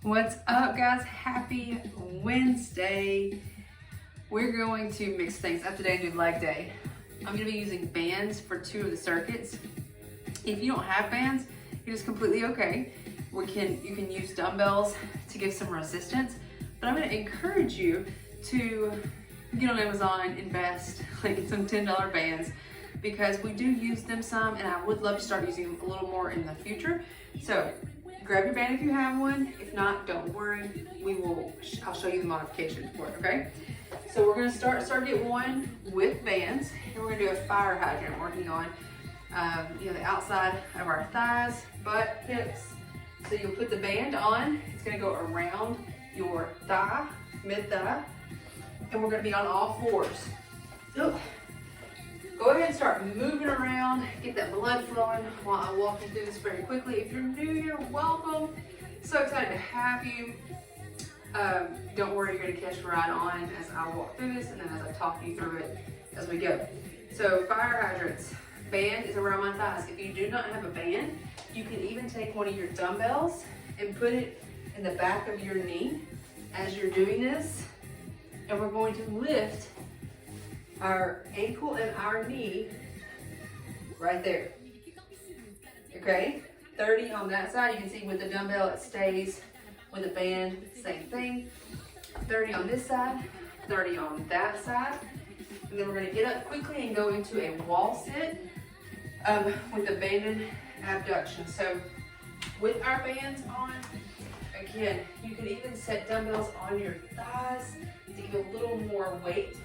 What's up, guys? Happy Wednesday. We're going to mix things up today and do leg day. I'm going to be using bands for 2 of the circuits. If you don't have bands, it is completely okay. You can use dumbbells to give some resistance, but I'm going to encourage you to get on Amazon, invest, get some $10 bands, because we do use them some, and I would love to start using them a little more in the future. So grab your band if you have one. If not, don't worry. I'll show you the modification for it, okay? So we're gonna start circuit 1 with bands, and we're gonna do a fire hydrant, working on the outside of our thighs, butt, hips. So you'll put the band on. It's gonna go around your thigh, mid-thigh, and we're gonna be on all fours. So go ahead and start moving around, get that blood flowing while I walk you through this very quickly. If you're new here, welcome. So excited to have you. Don't worry, you're gonna catch right on as I walk through this and then as I talk you through it as we go. So fire hydrants, band is around my thighs. If you do not have a band, you can even take one of your dumbbells and put it in the back of your knee as you're doing this. And we're going to lift our ankle and our knee right there. Okay, 30 on that side. You can see with the dumbbell it stays, with the band, same thing. 30 on this side, 30 on that side. And then we're gonna get up quickly and go into a wall sit with the banded abduction. So with our bands on, again, you can even set dumbbells on your thighs to give a little more weight.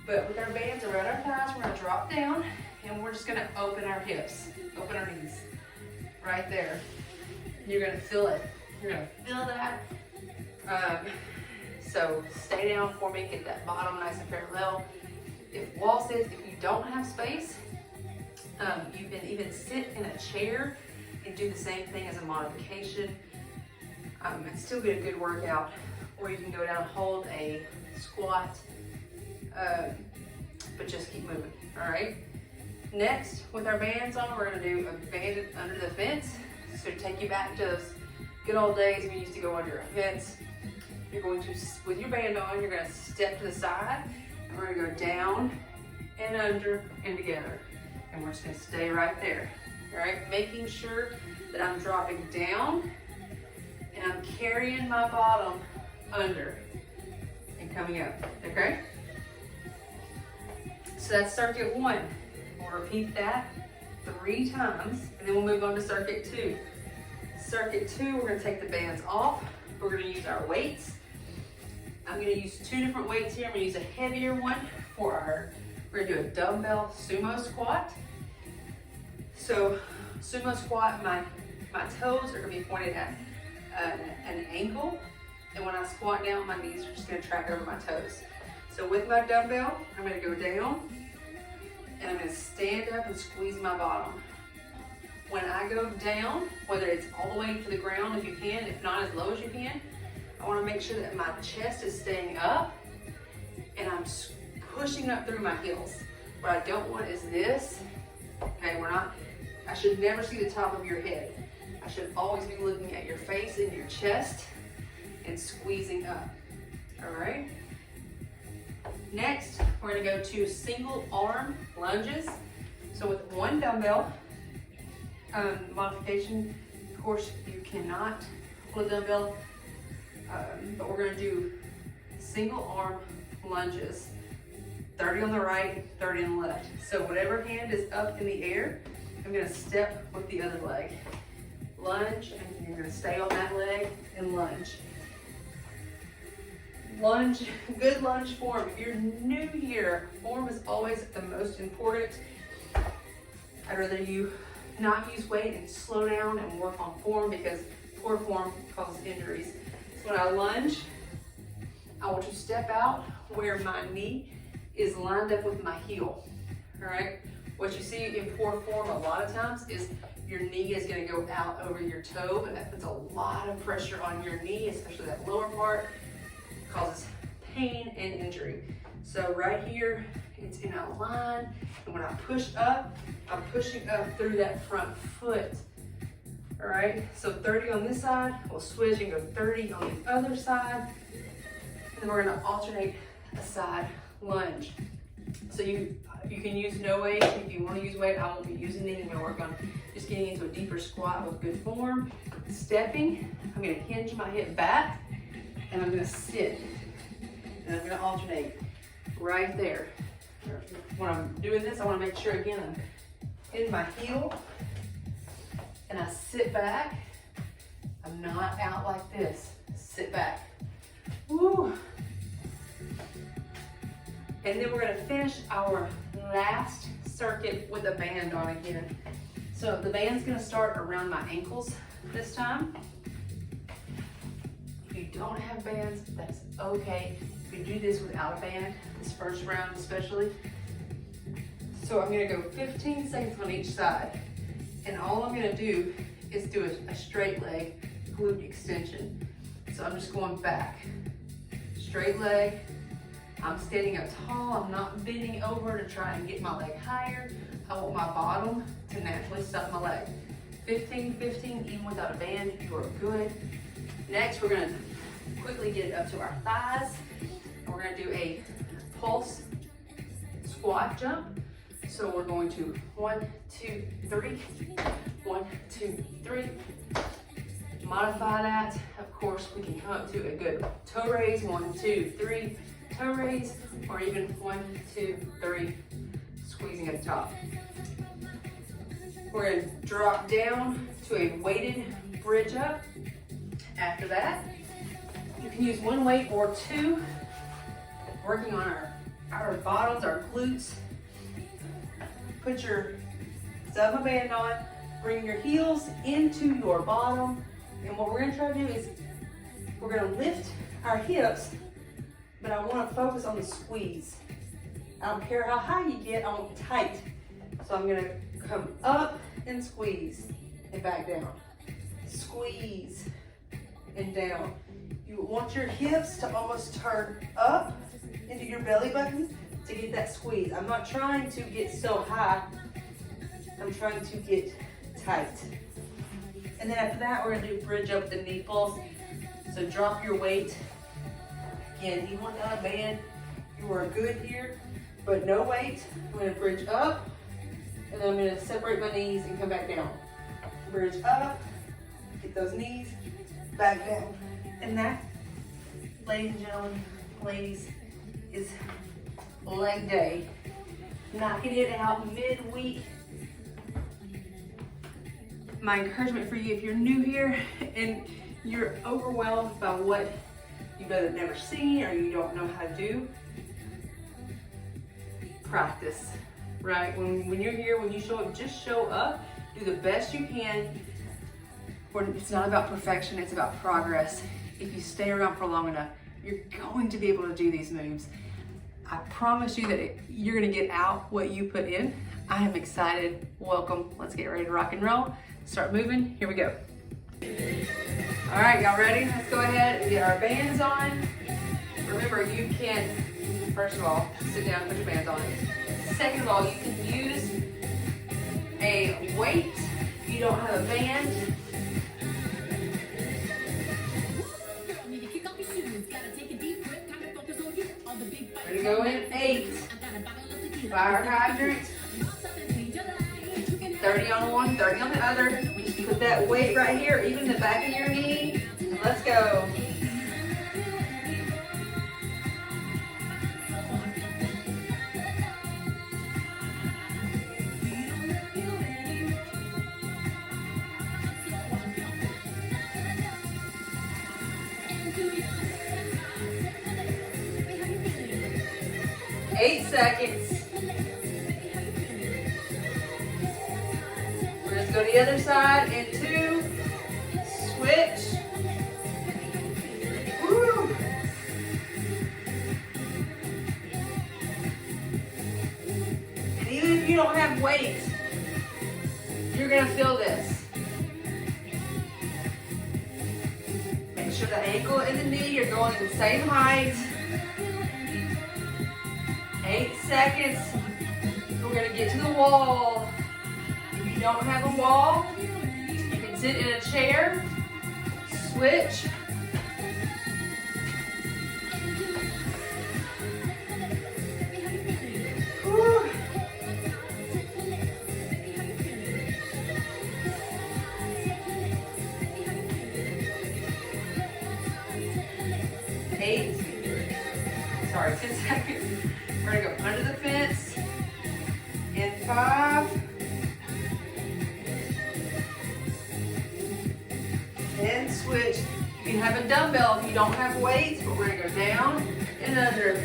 But with our bands around our thighs, we're gonna drop down and we're just gonna open our hips, open our knees, right there. You're gonna feel it. You're gonna feel that. So stay down for me, get that bottom nice and parallel. If wall sits, if you don't have space, you can even sit in a chair and do the same thing as a modification. And still get a good workout. Or you can go down and hold a squat, but just keep moving, all right? Next, with our bands on, we're gonna do a banded under the fence. So to take you back to those good old days when you used to go under a fence. You're going to, with your band on, you're gonna step to the side, and we're gonna go down and under and together. And we're just gonna stay right there, all right? Making sure that I'm dropping down and I'm carrying my bottom under and coming up, okay? So that's circuit 1. We'll repeat that 3 times, and then we'll move on to circuit 2. Circuit 2, we're gonna take the bands off. We're gonna use our weights. I'm gonna use 2 different weights here. I'm gonna use a heavier one we're gonna do a dumbbell sumo squat. So sumo squat, my toes are gonna be pointed at an angle. And when I squat down, my knees are just gonna track over my toes. So with my dumbbell, I'm gonna go down and I'm gonna stand up and squeeze my bottom. When I go down, whether it's all the way to the ground if you can, if not as low as you can, I wanna make sure that my chest is staying up and I'm pushing up through my heels. What I don't want is this, okay, I should never see the top of your head. I should always be looking at your face and your chest and squeezing up, all right? Next, we're gonna go to single arm lunges. So with 1 dumbbell, modification, of course, you cannot hold a dumbbell, but we're gonna do single arm lunges, 30 on the right, 30 on the left. So whatever hand is up in the air, I'm gonna step with the other leg. Lunge, and you're gonna stay on that leg and lunge. Lunge, good lunge form. If you're new here, form is always the most important. I'd rather you not use weight and slow down and work on form, because poor form causes injuries. So when I lunge, I want to step out where my knee is lined up with my heel, all right? What you see in poor form a lot of times is your knee is gonna go out over your toe, and that puts a lot of pressure on your knee, especially that lower part. Causes pain and injury. So right here, it's in a line, and when I push up, I'm pushing up through that front foot All right, so 30 on this side, we'll switch and go 30 on the other side. And then we're gonna alternate a side lunge. So you can use no weight. If you wanna use weight, I won't be using it. I'm gonna work on just getting into a deeper squat with good form. Stepping, I'm gonna hinge my hip back and I'm gonna sit. And I'm gonna alternate right there. When I'm doing this, I wanna make sure again, I'm in my heel and I sit back. I'm not out like this. Sit back. Woo. And then we're gonna finish our last circuit with a band on again. So the band's gonna start around my ankles this time. If you don't have bands, that's okay. You can do this without a band, this first round especially. So I'm gonna go 15 seconds on each side. And all I'm gonna do is do a straight leg glute extension. So I'm just going back, straight leg. I'm standing up tall, I'm not bending over to try and get my leg higher. I want my bottom to naturally suck my leg. 15, 15, even without a band, you are good. Next, we're gonna quickly get it up to our thighs. And we're gonna do a pulse squat jump. So we're going to 1, 2, 3, 1, 2, 3. Modify that. Of course, we can come up to a good toe raise, 1, 2, 3, toe raise, or even 1, 2, 3, squeezing at the top. We're gonna drop down to a weighted bridge up. After that, you can use one weight or two, working on our bottoms, our glutes. Put your sub band on, bring your heels into your bottom. And what we're gonna try to do is we're gonna lift our hips, but I wanna focus on the squeeze. I don't care how high you get, I want tight. So I'm gonna come up and squeeze and back down. Squeeze and down. You want your hips to almost turn up into your belly button to get that squeeze. I'm not trying to get so high, I'm trying to get tight. And then after that, we're gonna do bridge up the knee pulse. So drop your weight. Again, even without a band, you are good here, but no weight. I'm gonna bridge up, and then I'm gonna separate my knees and come back down. Bridge up, get those knees, back down. And that, ladies and gentlemen, ladies, is leg day. Knocking it out midweek. My encouragement for you, if you're new here and you're overwhelmed by what you've either never seen or you don't know how to do, practice, right? When you're here, when you show up, just show up, do the best you can. It's not about perfection, it's about progress. If you stay around for long enough, you're going to be able to do these moves. I promise you that you're gonna get out what you put in. I am excited. Welcome. Let's get ready to rock and roll. Start moving. Here we go. All right, y'all ready? Let's go ahead and get our bands on. Remember, you can, first of all, sit down and put your bands on. Second of all, you can use a weight if you don't have a band. Ready to go in 8. Fire hydrant. 30 on one, 30 on the other. Just put that weight right here, even the back of your knee. And let's go. Eight seconds. We're going to go to the other side in 2. Switch. Woo. And even if you don't have weight, you're going to feel this. Make sure the ankle and the knee are going at the same height. 8 seconds. We're gonna get to the wall. If you don't have a wall, you can Sit in a chair, switch. Whew. 10 seconds. We're gonna go under the fence in 5, and switch. You can have a dumbbell if you don't have weights, but we're gonna go down and under.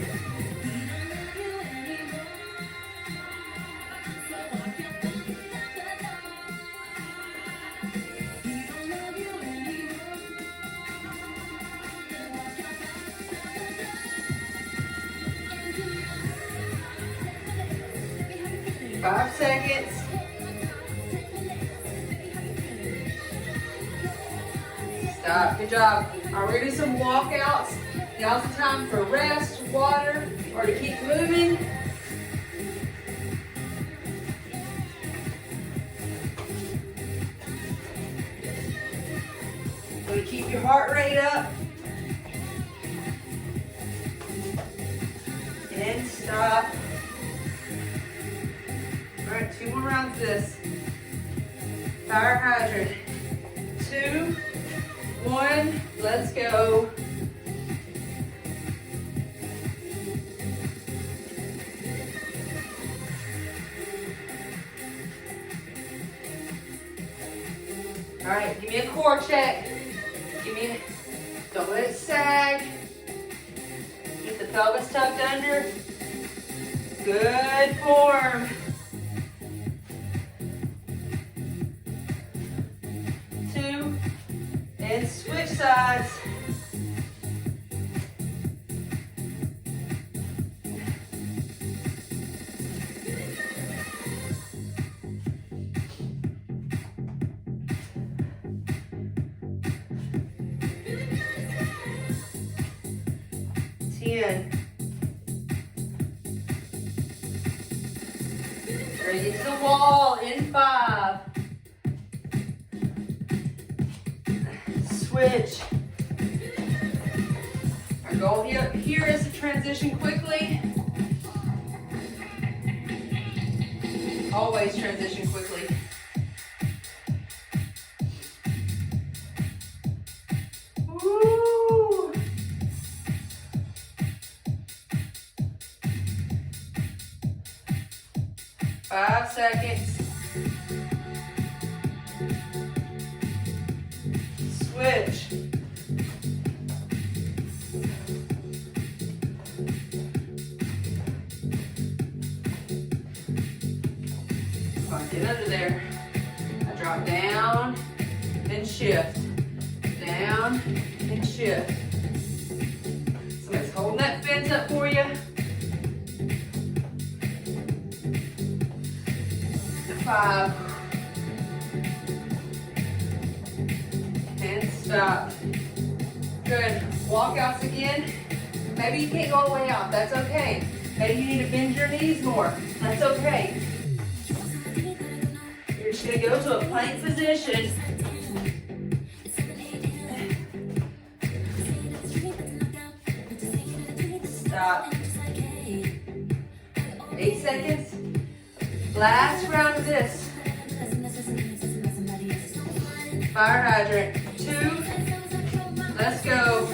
Five seconds. Stop. Good job. All right, we're gonna do some walkouts. Now's the time for rest, water, or to keep moving. So to keep your heart rate up. And stop. All right, 2 more rounds of this. Fire hydrant. 2, 1, let's go. All right, give me a core check. Don't let it sag. Get the pelvis tucked under. Good form. 2, and switch sides. Ready to get to the wall in 5. Switch. Our goal here is to transition quickly. Always transition quickly. Woo! Five seconds. Switch. Come on, get under there. I drop down and shift. Down and shift. Somebody's holding that fence up for you. 5. And stop. Good. Walkouts again. Maybe you can't go all the way out. That's okay. Maybe you need to bend your knees more. That's okay. You're just going to go to a plank position. Stop. 8 seconds. Last round of this. Fire hydrant. 2. Let's go.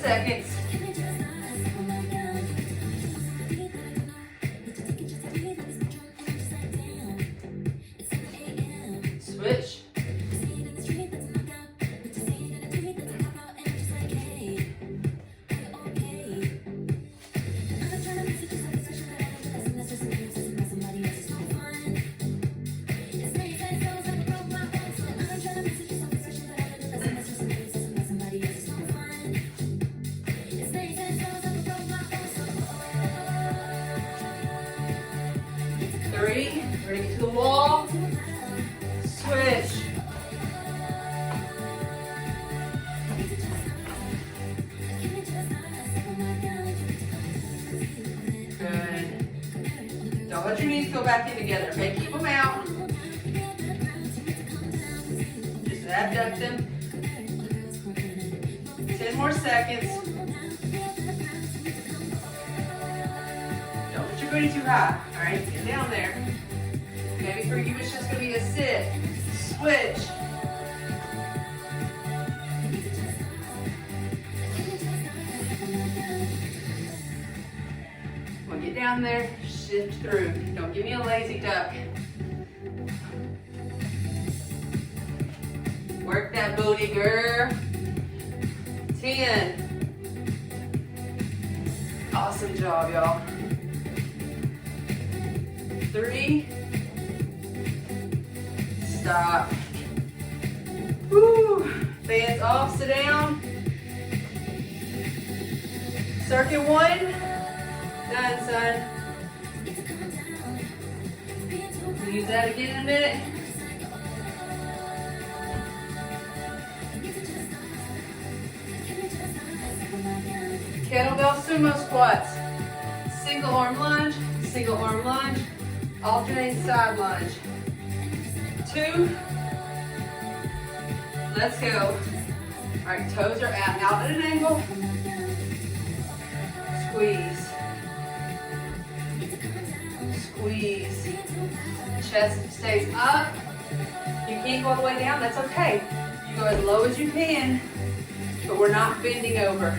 Seconds. Switch. let your knees go back in together, okay? Keep them out. Just abduct them. 10 more seconds. Don't put your booty too high, all right? Get down there. Maybe for you it's just gonna be a sit, switch. Well, get down there, shift through. Don't give me a lazy duck. Work that booty, girl. 10. Awesome job, y'all. 3. Stop. Woo. Bands off, sit down. Circuit 1. Done, son. Use that again in a minute. Kettlebell sumo squats. Single arm lunge, alternating side lunge. 2. Let's go. All right, toes are out at an angle. Squeeze. Squeeze. Chest stays up. You can't go all the way down, that's okay. You go as low as you can, but we're not bending over.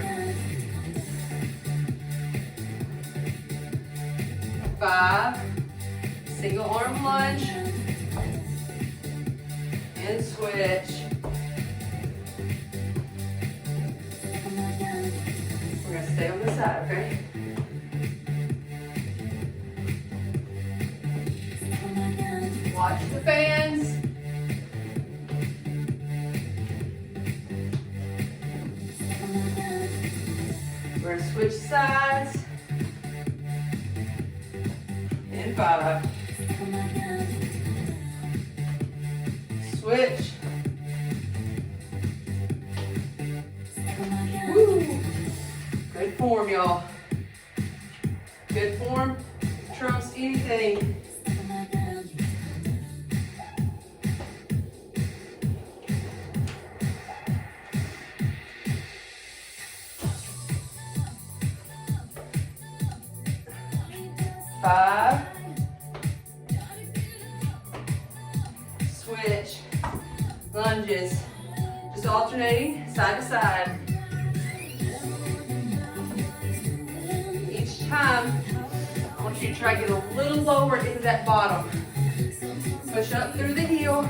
5. Single arm lunge. And switch. We're going to stay on this side, okay? Watch the fans. We're going to switch sides. And 5. Switch. Woo. Good form, y'all. Good form trumps anything. Five. Switch. Lunges. Just alternating side to side. Each time, I want you to try to get a little lower into that bottom. Push up through the heel.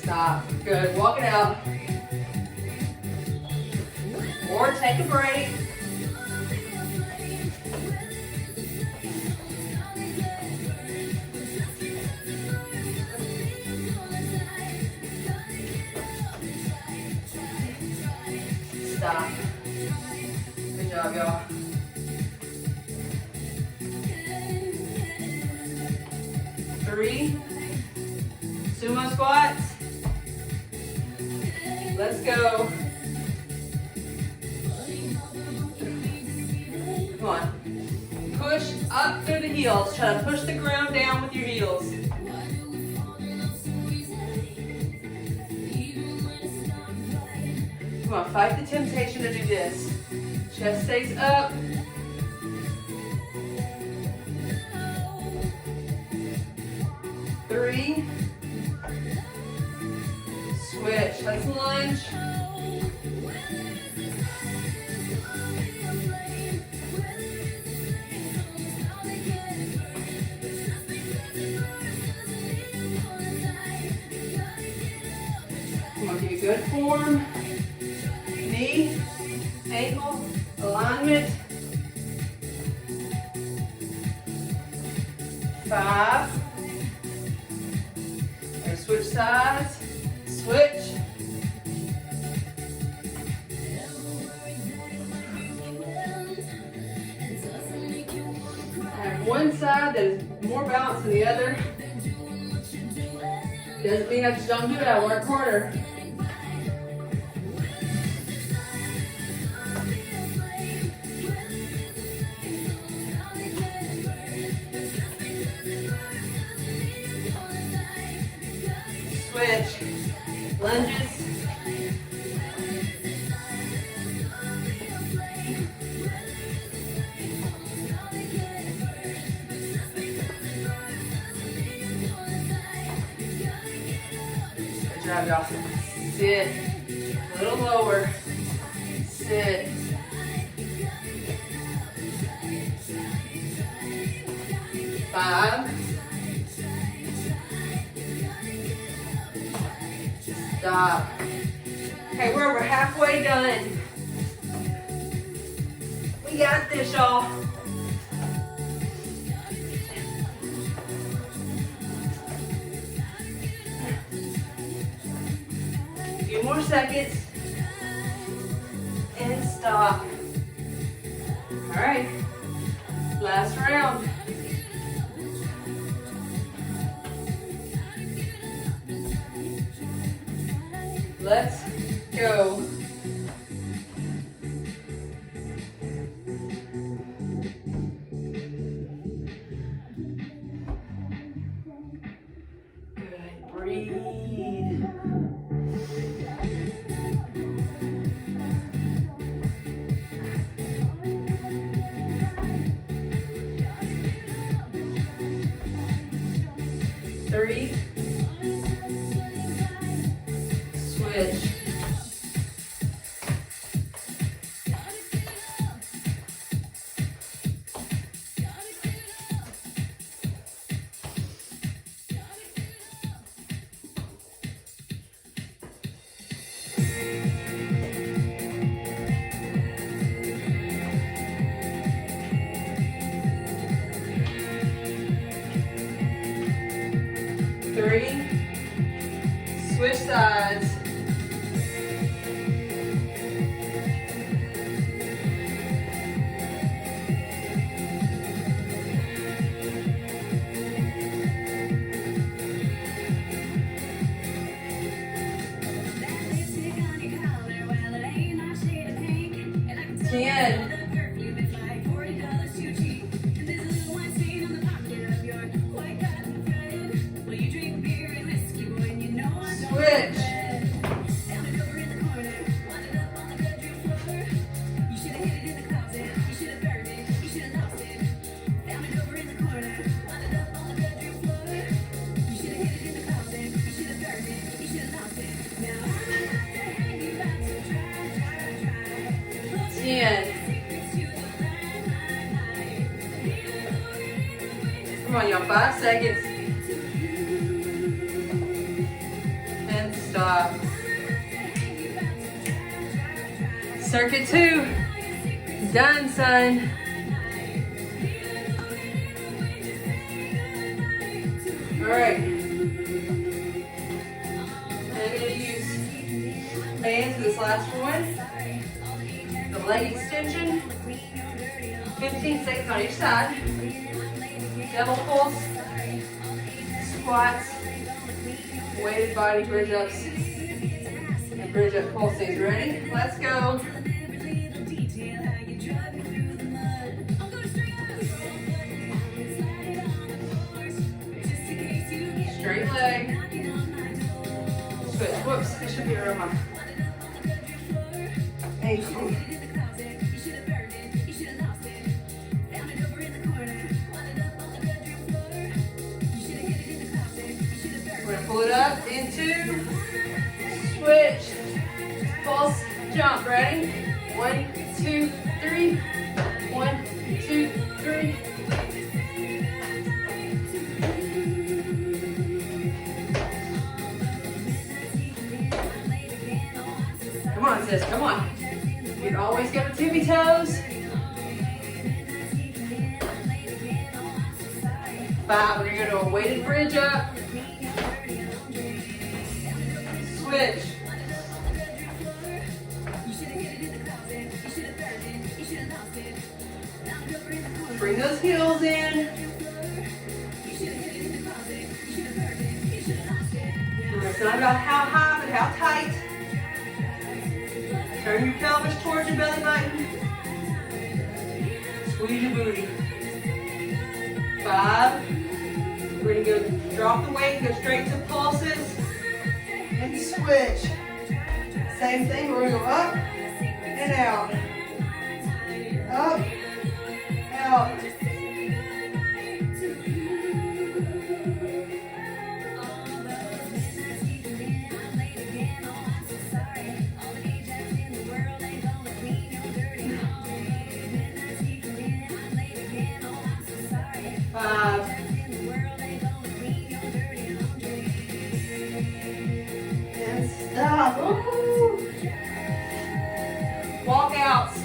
Stop. Good. Walk it out. Or take a break. Stop. Good job, y'all. Three. Sumo squats. Let's go. Come on. Push up through the heels. Try to push the ground down with your heels. Come on, fight the temptation to do this. Chest stays up. Three. Switch. Let's lunge. Come on, give you good form. Knee, ankle, alignment. 5. And switch sides. Switch. And one side that is more balanced than the other. Doesn't mean I just don't do it, I work harder. Switch. Lunges. Good job, y'all. Sit. A little lower. Sit. Five. Stop. Okay, we're over halfway done. We got this, y'all. A few more seconds. And stop. All right. Last round. Let's go. Good. Breathe. 3. Switch. Switch sides. Switch. Come on, y'all, 5 seconds. And stop. Circuit 2. Done, son. All right. I'm going to use bands for this last one. The leg extension. 15 seconds on each side. Double pulse, squats, weighted body bridge ups, and bridge up pulses. Ready? Let's go. Straight leg. Switch. Whoops, this should be around my ankle. Pull it up into switch, pulse, jump. Ready? 1, 2, 3. 1, 2, 3. Come on, sis. Come on. You always got the tippy toes. 5. We're gonna go to a weighted bridge up. Switch. Bring those heels in. not about how high, but how tight. Turn your pelvis towards your belly button. Squeeze your booty. 5. We're gonna go drop the weight, go straight to pulses, and switch. Same thing, we're gonna go up and out. Up, out. And stop. Ooh. Walk outs.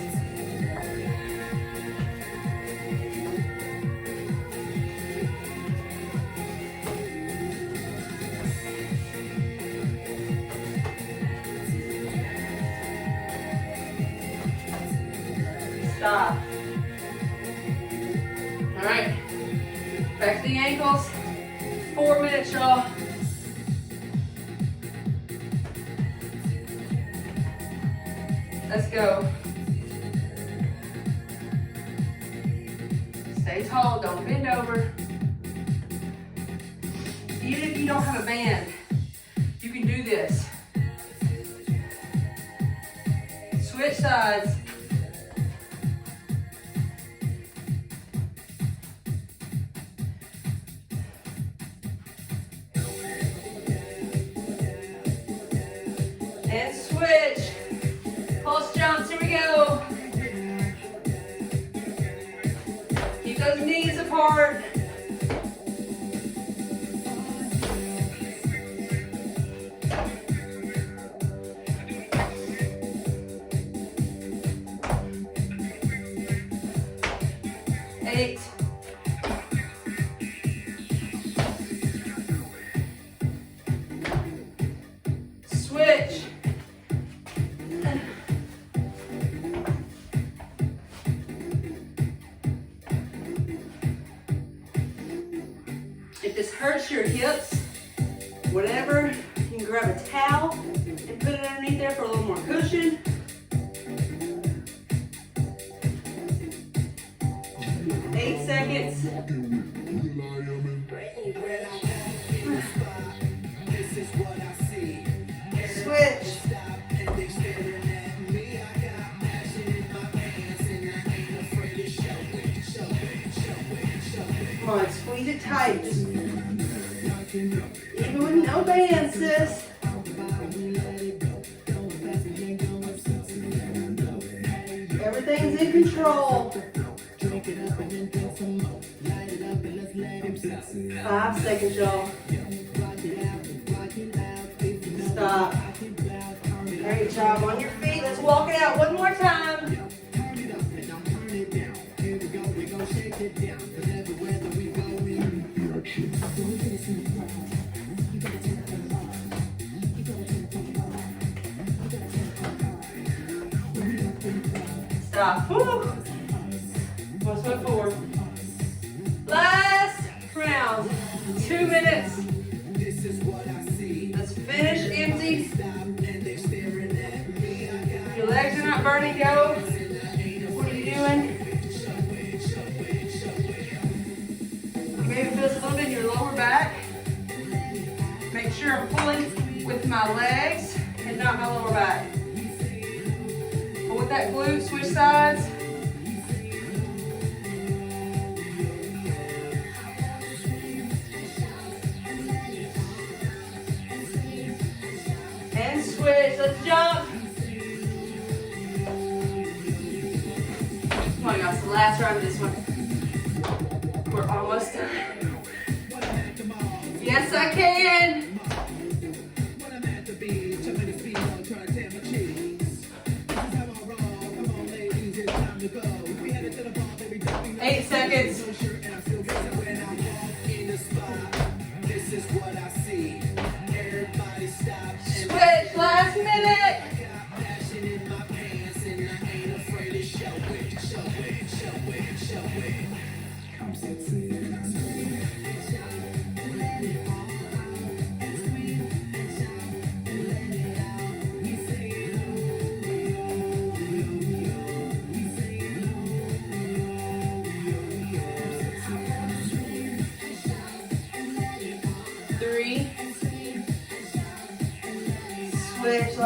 Stop. All right. Back to the ankles. 4 minutes, y'all. Let's go. Stay tall, don't bend over. Even if you don't have a band, you can do this. Switch sides. And switch. Pulse jumps, here we go. Keep those knees apart. Eight. Switch. If this hurts your hips, whatever, you can grab a towel and put it underneath there for a little more cushion. Eight seconds. Switch. Come on, squeeze it tight. Even with no band, sis. Everything's in control. 5 seconds, y'all. Stop. Great job. On your feet. Let's walk it out one more time. Stop. Woo. Let's move forward. Last round. 2 minutes. Let's finish empty. If your legs are not burning, go. What are you doing? You maybe feel this a little bit in your lower back. Make sure I'm pulling with my legs and not my lower back. Pull with that glute, switch sides. And switch, let's jump. Come on, guys, the last round of this one. We're almost done. Yes, I can. 8 seconds. Switch, last minute.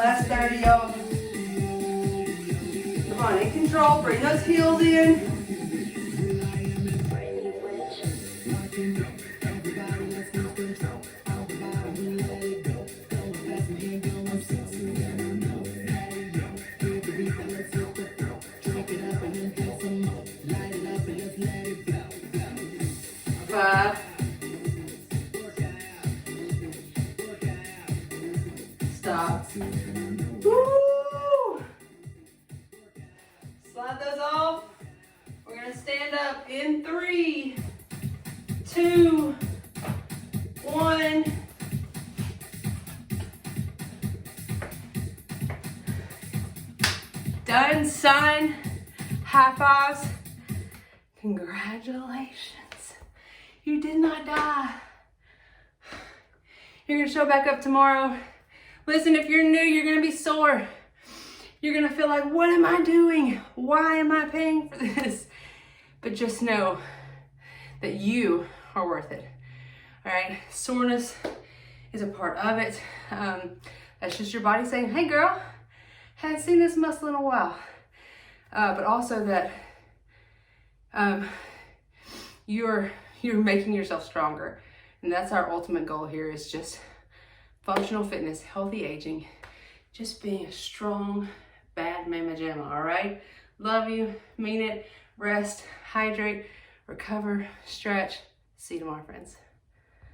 Last 30, y'all. Come on, in control. Bring those heels in. 5. Stop. Woo! Slide those off. We're going to stand up in 3, 2, 1. Done, son. High fives. Congratulations. You did not die. You're going to show back up tomorrow. Listen, if you're new, you're going to be sore. You're going to feel like, what am I doing? Why am I paying for this? But just know that you are worth it. All right, soreness is a part of it. That's just your body saying, hey girl, haven't seen this muscle in a while. But also that you're making yourself stronger. And that's our ultimate goal here, is just functional fitness, healthy aging, just being a strong, bad mama jamma, all right? Love you, mean it, rest, hydrate, recover, stretch. See you tomorrow, friends.